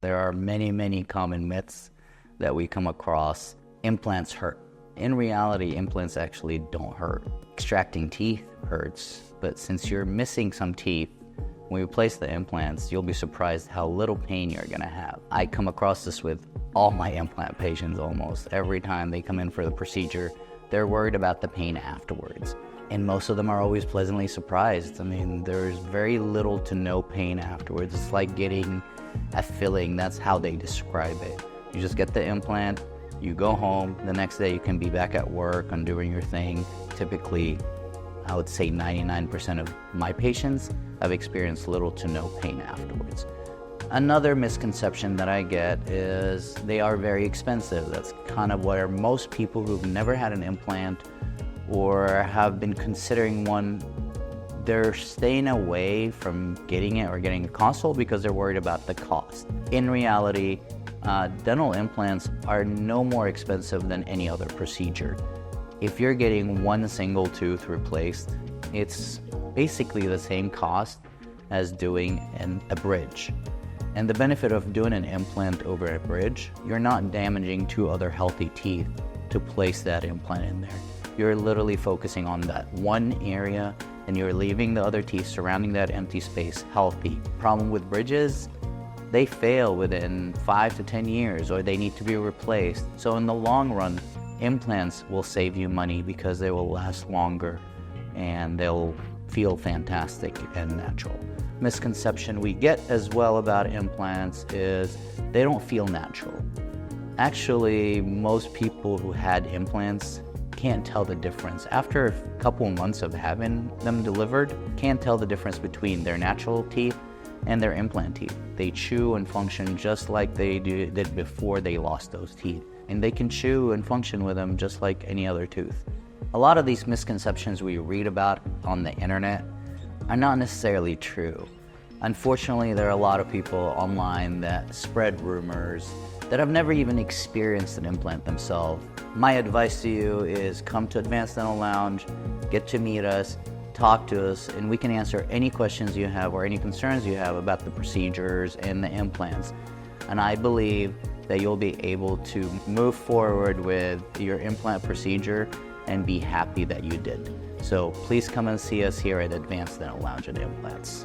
There are many, many common myths that we come across. Implants hurt. In reality, implants actually don't hurt. Extracting teeth hurts, but since you're missing some teeth, when you place the implants, you'll be surprised how little pain you're gonna have. I come across this with all my implant patients almost. Every time they come in for the procedure, they're worried about the pain afterwards. And most of them are always pleasantly surprised. I mean, there's very little to no pain afterwards. It's like getting a filling. That's how they describe it. You just get the implant, you go home, the next day you can be back at work and doing your thing. Typically, I would say 99% of my patients have experienced little to no pain afterwards. Another misconception that I get is they are very expensive. That's kind of where most people who've never had an implant or have been considering one, they're staying away from getting it or getting a consult because they're worried about the cost. In reality, dental implants are no more expensive than any other procedure. If you're getting one single tooth replaced, it's basically the same cost as doing a bridge. And the benefit of doing an implant over a bridge, you're not damaging two other healthy teeth to place that implant in there. You're literally focusing on that one area and you're leaving the other teeth surrounding that empty space healthy. Problem with bridges, they fail within 5 to 10 years or they need to be replaced. So in the long run, implants will save you money because they will last longer and they'll feel fantastic and natural. Misconception we get as well about implants is they don't feel natural. Actually, most people who had implants can't tell the difference. After a couple months of having them delivered, can't tell the difference between their natural teeth and their implant teeth. They chew and function just like they did before they lost those teeth. And they can chew and function with them just like any other tooth. A lot of these misconceptions we read about on the internet are not necessarily true. Unfortunately, there are a lot of people online that spread rumors that have never even experienced an implant themselves. My advice to you is come to Advanced Dental Lounge, get to meet us, talk to us, and we can answer any questions you have or any concerns you have about the procedures and the implants. And I believe that you'll be able to move forward with your implant procedure and be happy that you did. So please come and see us here at Advanced Dental Lounge and Implants.